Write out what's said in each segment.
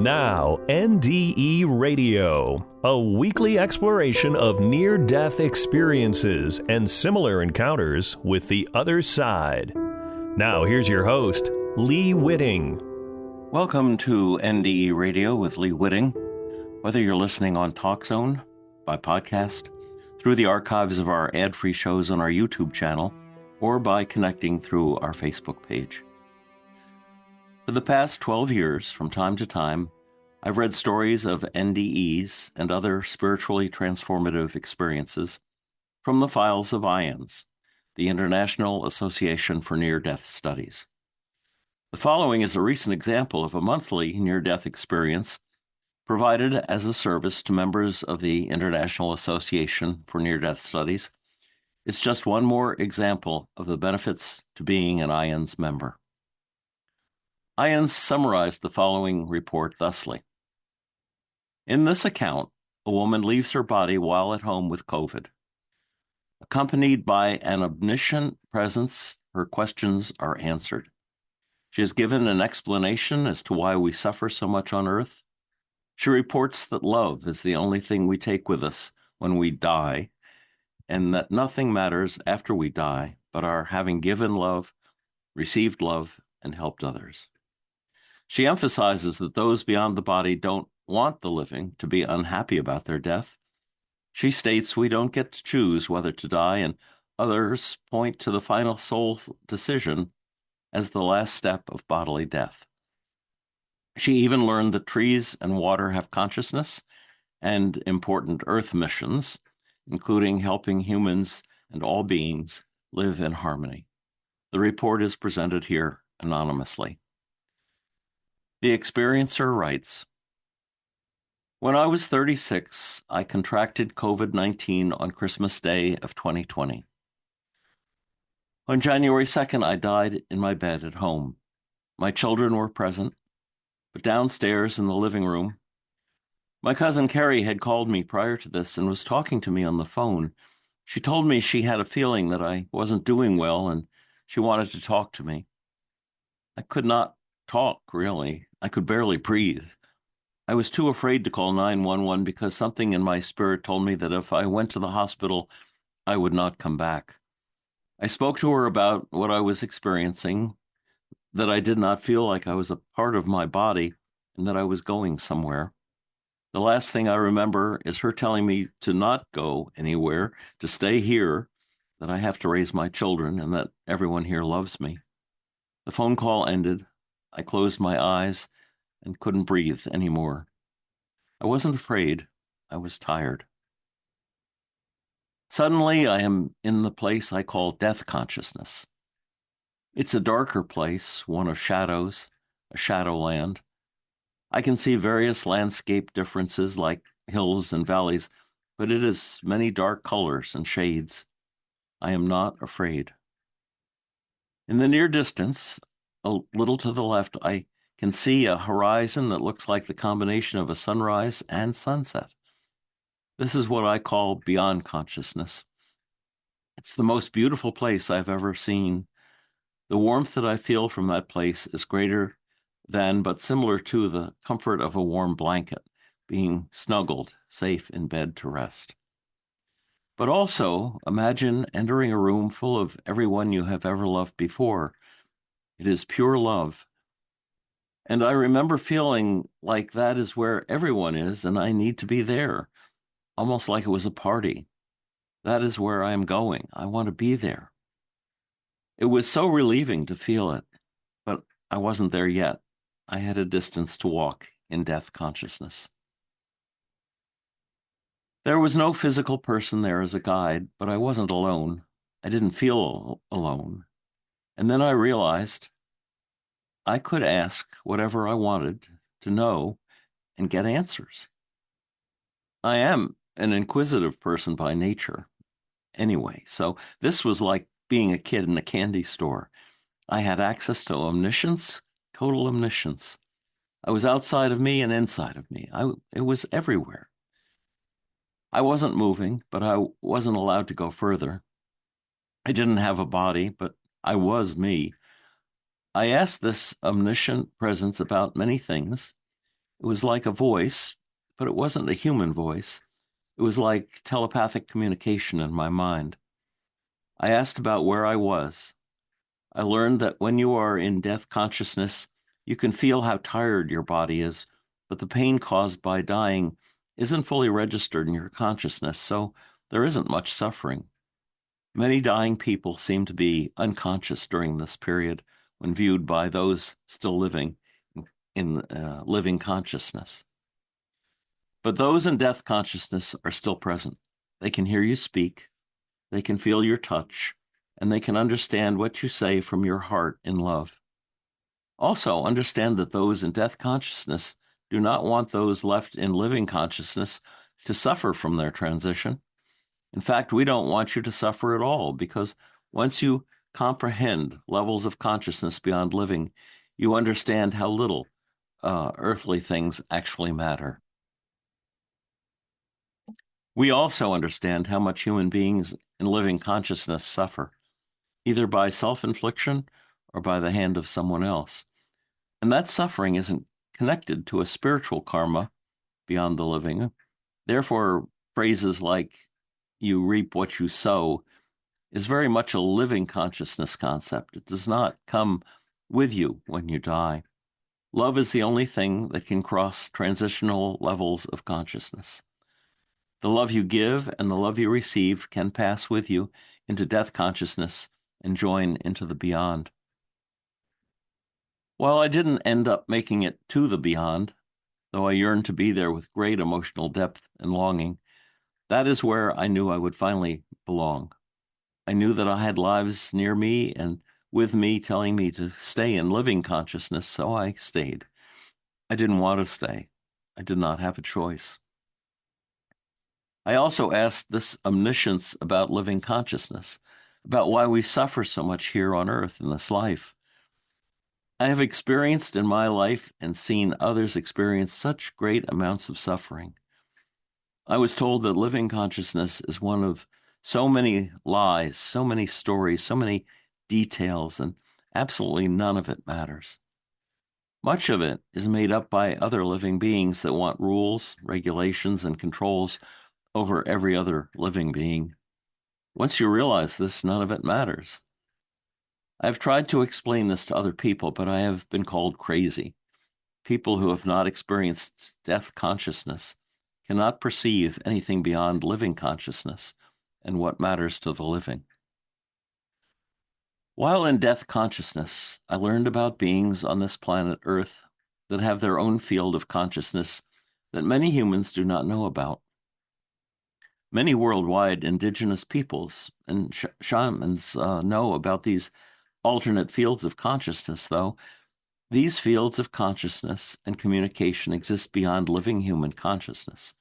Now, NDE Radio, a weekly exploration of near-death experiences and similar encounters with the other side. Now, here's your host, Lee Witting. Welcome to NDE Radio with Lee Witting. Whether you're listening on TalkZone, by podcast, through the archives of our ad-free shows on our YouTube channel, or by connecting through our Facebook page. For the past 12 years, from time to time, I've read stories of NDEs and other spiritually transformative experiences from the files of IANDS, the International Association for Near-Death Studies. The following is a recent example of a monthly near-death experience provided as a service to members of the International Association for Near-Death Studies. It's just one more example of the benefits to being an IANDS member. IANDS summarized the following report thusly. In this account, a woman leaves her body while at home with COVID. Accompanied by an omniscient presence, her questions are answered. She is given an explanation as to why we suffer so much on earth. She reports that love is the only thing we take with us when we die, and that nothing matters after we die but our having given love, received love, and helped others. She emphasizes that those beyond the body don't want the living to be unhappy about their death. She states we don't get to choose whether to die, and others point to the final soul decision as the last step of bodily death. She even learned that trees and water have consciousness and important earth missions, including helping humans and all beings live in harmony. The report is presented here anonymously. The experiencer writes, when I was 36, I contracted COVID-19 on Christmas Day of 2020. On January 2nd, I died in my bed at home. My children were present, but downstairs in the living room, my cousin Carrie had called me prior to this and was talking to me on the phone. She told me she had a feeling that I wasn't doing well and she wanted to talk to me. I could not talk, really. I could barely breathe. I was too afraid to call 911 because something in my spirit told me that if I went to the hospital, I would not come back. I spoke to her about what I was experiencing, that I did not feel like I was a part of my body and that I was going somewhere. The last thing I remember is her telling me to not go anywhere, to stay here, that I have to raise my children and that everyone here loves me. The phone call ended. I closed my eyes and couldn't breathe anymore. I wasn't afraid. I was tired. Suddenly, I am in the place I call death consciousness. It's a darker place, one of shadows, a shadowland. I can see various landscape differences like hills and valleys, but it is many dark colors and shades. I am not afraid. In the near distance, a little to the left, I can see a horizon that looks like the combination of a sunrise and sunset. This is what I call beyond consciousness. It's the most beautiful place I've ever seen. The warmth that I feel from that place is greater than, but similar to, the comfort of a warm blanket, being snuggled, safe in bed to rest. But also, imagine entering a room full of everyone you have ever loved before. It is pure love. And I remember feeling like that is where everyone is, and I need to be there, almost like it was a party. That is where I am going. I want to be there. It was so relieving to feel it, but I wasn't there yet. I had a distance to walk in death consciousness. There was no physical person there as a guide, but I wasn't alone. I didn't feel alone. And then I realized I could ask whatever I wanted to know and get answers. I am an inquisitive person by nature anyway, so this was like being a kid in a candy store. I had access to omniscience, total omniscience. I was outside of me and inside of me. It was everywhere. I wasn't moving, but I wasn't allowed to go further. I didn't have a body, but I was me. I asked this omniscient presence about many things. It was like a voice, but it wasn't a human voice. It was like telepathic communication in my mind. I asked about where I was. I learned that when you are in death consciousness, you can feel how tired your body is, but the pain caused by dying isn't fully registered in your consciousness, so there isn't much suffering. Many dying people seem to be unconscious during this period when viewed by those still living in living consciousness. But those in death consciousness are still present. They can hear you speak, they can feel your touch, and they can understand what you say from your heart in love. Also, understand that those in death consciousness do not want those left in living consciousness to suffer from their transition. In fact, we don't want you to suffer at all, because once you comprehend levels of consciousness beyond living, you understand how little earthly things actually matter. We also understand how much human beings in living consciousness suffer, either by self-infliction or by the hand of someone else. And that suffering isn't connected to a spiritual karma beyond the living. Therefore, phrases like, you reap what you sow, is very much a living consciousness concept. It does not come with you when you die. Love is the only thing that can cross transitional levels of consciousness. The love you give and the love you receive can pass with you into death consciousness and join into the beyond. While I didn't end up making it to the beyond, though I yearned to be there with great emotional depth and longing, that is where I knew I would finally belong. I knew that I had lives near me and with me telling me to stay in living consciousness, so I stayed. I didn't want to stay. I did not have a choice. I also asked this omniscience about living consciousness, about why we suffer so much here on earth in this life. I have experienced in my life and seen others experience such great amounts of suffering. I was told that living consciousness is one of so many lies, so many stories, so many details, and absolutely none of it matters. Much of it is made up by other living beings that want rules, regulations, and controls over every other living being. Once you realize this, none of it matters. I've tried to explain this to other people, but I have been called crazy. People who have not experienced death consciousness cannot perceive anything beyond living consciousness and what matters to the living. While in death consciousness, I learned about beings on this planet Earth that have their own field of consciousness that many humans do not know about. Many worldwide indigenous peoples and shamans know about these alternate fields of consciousness, though. These fields of consciousness and communication exist beyond living human consciousness.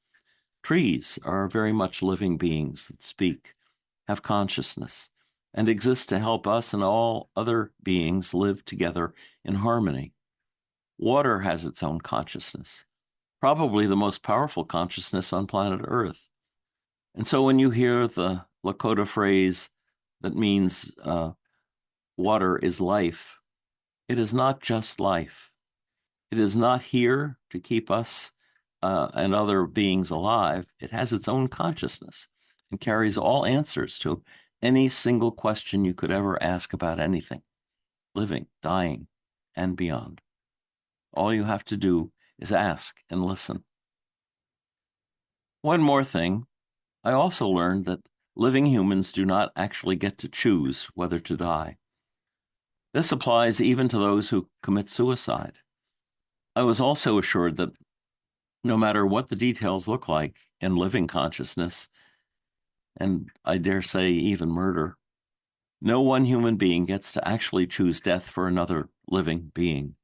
Trees are very much living beings that speak, have consciousness, and exist to help us and all other beings live together in harmony. Water has its own consciousness, probably the most powerful consciousness on planet Earth. And so when you hear the Lakota phrase that means water is life, it is not just life. It is not here to keep us and other beings alive. It has its own consciousness and carries all answers to any single question you could ever ask about anything, living, dying, and beyond. All you have to do is ask and listen. One more thing, I also learned that living humans do not actually get to choose whether to die. This applies even to those who commit suicide. I was also assured that no matter what the details look like in living consciousness, and I dare say even murder, no one human being gets to actually choose death for another living being.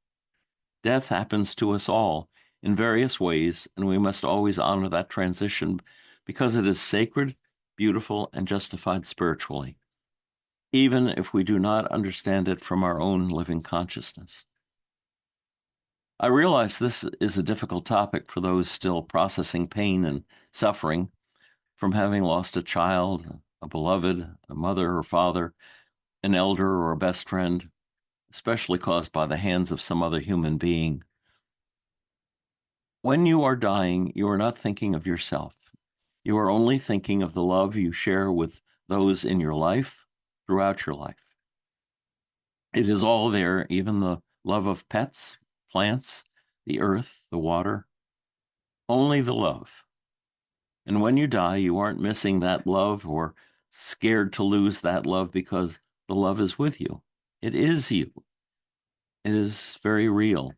Death happens to us all in various ways, and we must always honor that transition because it is sacred, beautiful, and justified spiritually, even if we do not understand it from our own living consciousness. I realize this is a difficult topic for those still processing pain and suffering from having lost a child, a beloved, a mother or father, an elder or a best friend, especially caused by the hands of some other human being. When you are dying, you are not thinking of yourself. You are only thinking of the love you share with those in your life throughout your life. It is all there, even the love of pets, plants, the earth, the water, only the love. And when you die, you aren't missing that love or scared to lose that love because the love is with you. It is you. It is very real.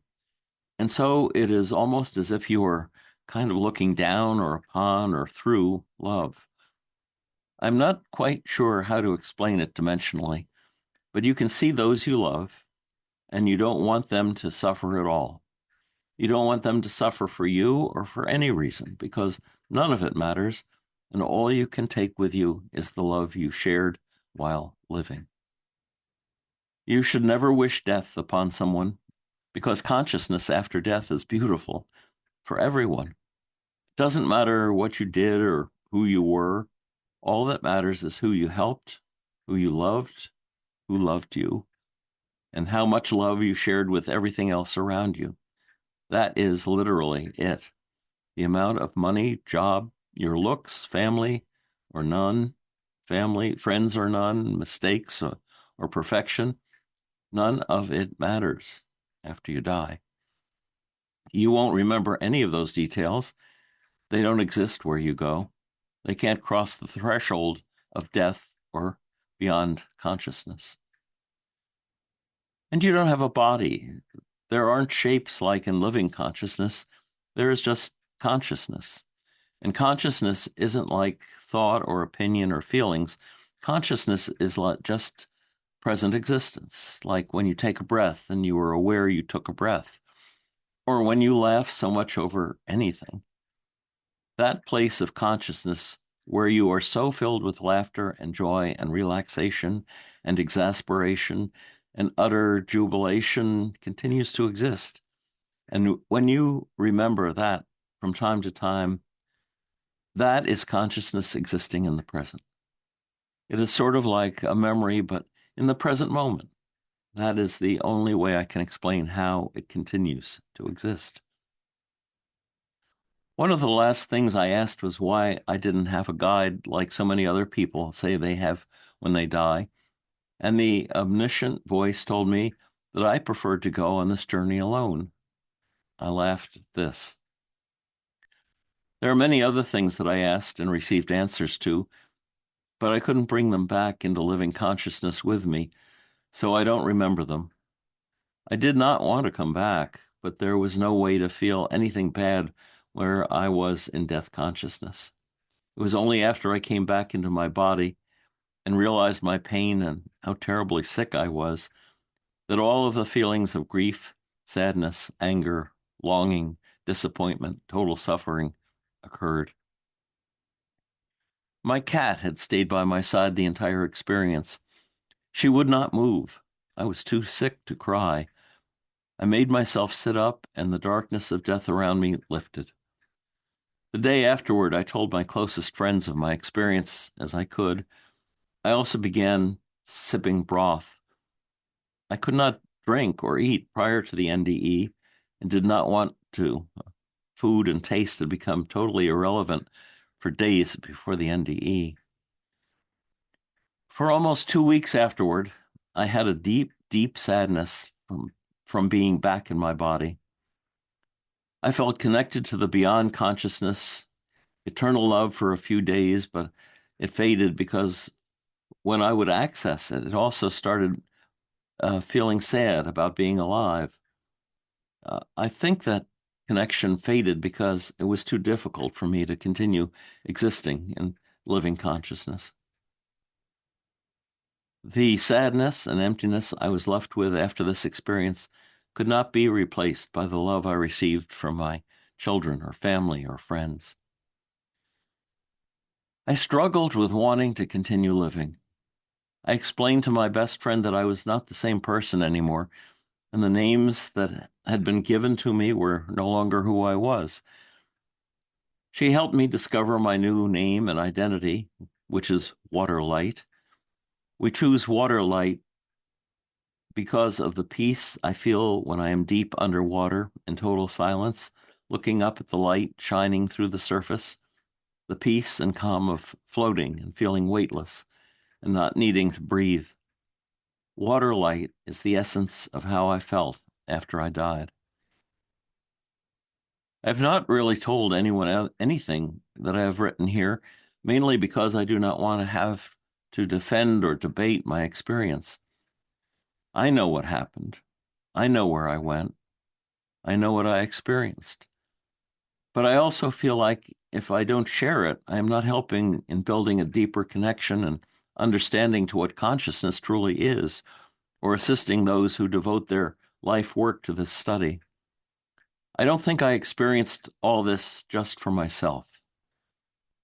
And so it is almost as if you are kind of looking down or upon or through love. I'm not quite sure how to explain it dimensionally, but you can see those you love, and you don't want them to suffer at all. You don't want them to suffer for you or for any reason, because none of it matters, and all you can take with you is the love you shared while living. You should never wish death upon someone, because consciousness after death is beautiful for everyone. It doesn't matter what you did or who you were. All that matters is who you helped, who you loved, who loved you, and how much love you shared with everything else around you. That is literally it. The amount of money, job, your looks, family or none, family, friends or none, mistakes or perfection, none of it matters after you die. You won't remember any of those details. They don't exist where you go. They can't cross the threshold of death or beyond consciousness. And you don't have a body. There aren't shapes like in living consciousness. There is just consciousness. And consciousness isn't like thought or opinion or feelings. Consciousness is just present existence, like when you take a breath and you are aware you took a breath, or when you laugh so much over anything. That place of consciousness where you are so filled with laughter and joy and relaxation and exasperation and utter jubilation continues to exist. And when you remember that from time to time, that is consciousness existing in the present. It is sort of like a memory, but in the present moment. That is the only way I can explain how it continues to exist. One of the last things I asked was why I didn't have a guide like so many other people say they have when they die. And the omniscient voice told me that I preferred to go on this journey alone. I laughed at this. There are many other things that I asked and received answers to, but I couldn't bring them back into living consciousness with me, so I don't remember them. I did not want to come back, but there was no way to feel anything bad where I was in death consciousness. It was only after I came back into my body and realized my pain and how terribly sick I was that all of the feelings of grief, sadness, anger, longing, disappointment, total suffering occurred. My cat had stayed by my side the entire experience. She would not move. I was too sick to cry. I made myself sit up, and the darkness of death around me lifted. The day afterward, I told my closest friends of my experience as I could. I also began sipping broth. I could not drink or eat prior to the NDE and did not want to. Food and taste had become totally irrelevant for days before the NDE. For almost 2 weeks afterward, I had a deep, deep sadness from being back in my body. I felt connected to the beyond consciousness, eternal love for a few days, but it faded because when I would access it, it also started feeling sad about being alive. I think that connection faded because it was too difficult for me to continue existing in living consciousness. The sadness and emptiness I was left with after this experience could not be replaced by the love I received from my children or family or friends. I struggled with wanting to continue living. I explained to my best friend that I was not the same person anymore, and the names that had been given to me were no longer who I was. She helped me discover my new name and identity, which is Waterlight. We choose Waterlight because of the peace I feel when I am deep underwater in total silence, looking up at the light shining through the surface, the peace and calm of floating and feeling weightless and not needing to breathe. Water light is the essence of how I felt after I died. I've not really told anyone anything that I have written here, mainly because I do not want to have to defend or debate my experience. I know what happened. I know where I went. I know what I experienced. But I also feel like if I don't share it, I am not helping in building a deeper connection and understanding to what consciousness truly is, or assisting those who devote their life work to this study. I don't think I experienced all this just for myself.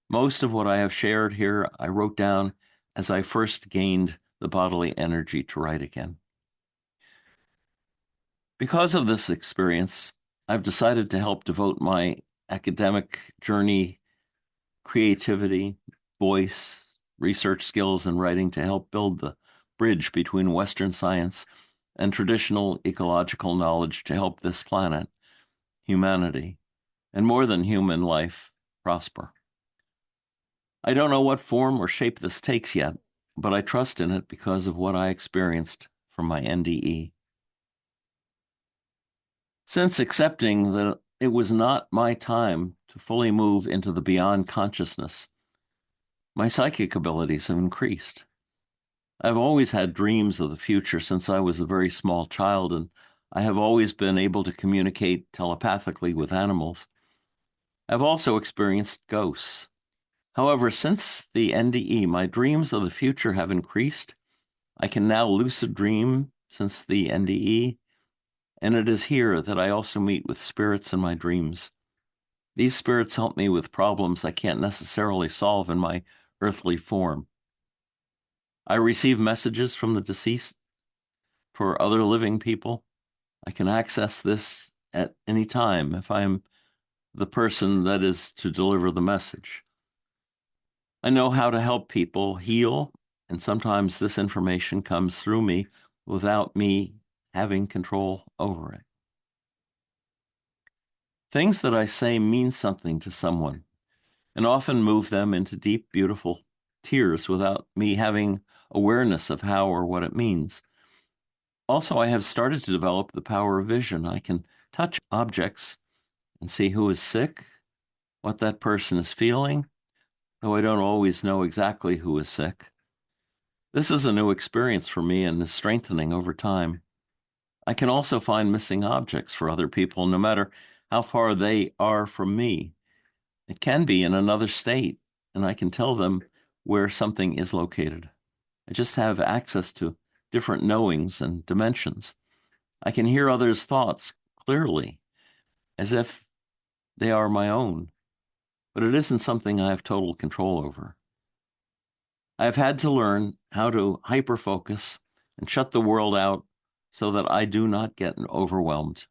Most of what I have shared here, I wrote down as I first gained the bodily energy to write again. Because of this experience, I've decided to help devote my academic journey, creativity, voice, research skills, and writing to help build the bridge between Western science and traditional ecological knowledge to help this planet, humanity, and more than human life prosper. I don't know what form or shape this takes yet, but I trust in it because of what I experienced from my NDE. Since accepting that it was not my time to fully move into the beyond consciousness, my psychic abilities have increased. I've always had dreams of the future since I was a very small child, and I have always been able to communicate telepathically with animals. I've also experienced ghosts. However, since the NDE, my dreams of the future have increased. I can now lucid dream since the NDE, and it is here that I also meet with spirits in my dreams. These spirits help me with problems I can't necessarily solve in my earthly form. I receive messages from the deceased for other living people. I can access this at any time if I am the person that is to deliver the message. I know how to help people heal, and sometimes this information comes through me without me having control over it. Things that I say mean something to someone and often move them into deep, beautiful tears without me having awareness of how or what it means. Also, I have started to develop the power of vision. I can touch objects and see who is sick, what that person is feeling, though I don't always know exactly who is sick. This is a new experience for me and is strengthening over time. I can also find missing objects for other people, no matter how far they are from me. It can be in another state, and I can tell them where something is located. I just have access to different knowings and dimensions. I can hear others' thoughts clearly, as if they are my own, but it isn't something I have total control over. I have had to learn how to hyper-focus and shut the world out so that I do not get overwhelmed,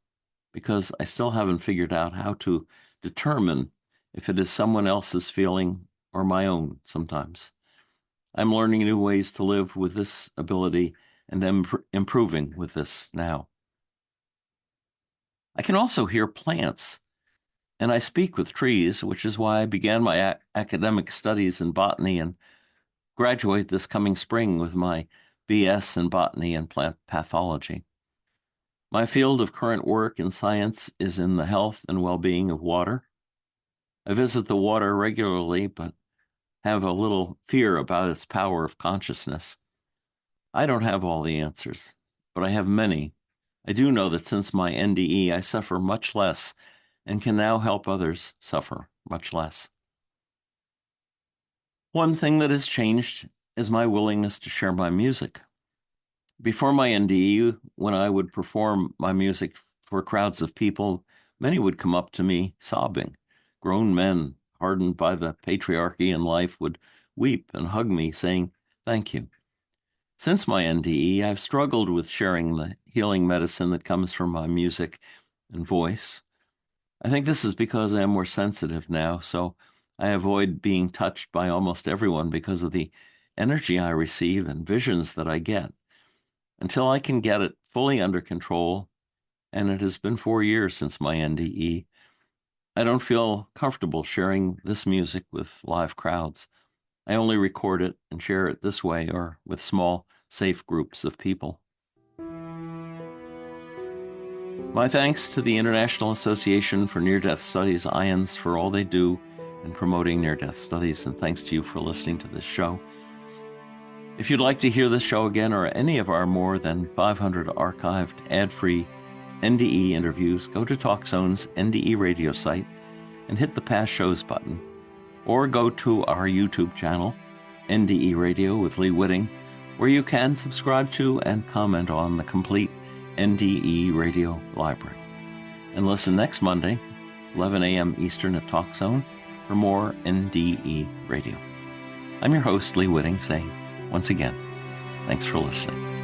because I still haven't figured out how to determine if it is someone else's feeling or my own sometimes. I'm learning new ways to live with this ability and am improving with this now. I can also hear plants, and I speak with trees, which is why I began my academic studies in botany and graduate this coming spring with my BS in botany and plant pathology. My field of current work in science is in the health and well-being of water. I visit the water regularly, but have a little fear about its power of consciousness. I don't have all the answers, but I have many. I do know that since my NDE, I suffer much less and can now help others suffer much less. One thing that has changed is my willingness to share my music. Before my NDE, when I would perform my music for crowds of people, many would come up to me sobbing. Grown men, hardened by the patriarchy in life, would weep and hug me, saying, "Thank you." Since my NDE, I've struggled with sharing the healing medicine that comes from my music and voice. I think this is because I am more sensitive now, so I avoid being touched by almost everyone because of the energy I receive and visions that I get. Until I can get it fully under control, and it has been 4 years since my NDE, I don't feel comfortable sharing this music with live crowds. I only record it and share it this way or with small, safe groups of people. My thanks to the International Association for Near-Death Studies, IANDS, for all they do in promoting near-death studies, and thanks to you for listening to this show. If you'd like to hear this show again or any of our more than 500 archived, ad-free NDE interviews, go to TalkZone's NDE Radio site and hit the Past Shows button, or go to our YouTube channel, NDE Radio with Lee Witting, where you can subscribe to and comment on the complete NDE Radio library. And listen next Monday, 11 a.m. Eastern at TalkZone, for more NDE Radio. I'm your host, Lee Witting, saying, once again, thanks for listening.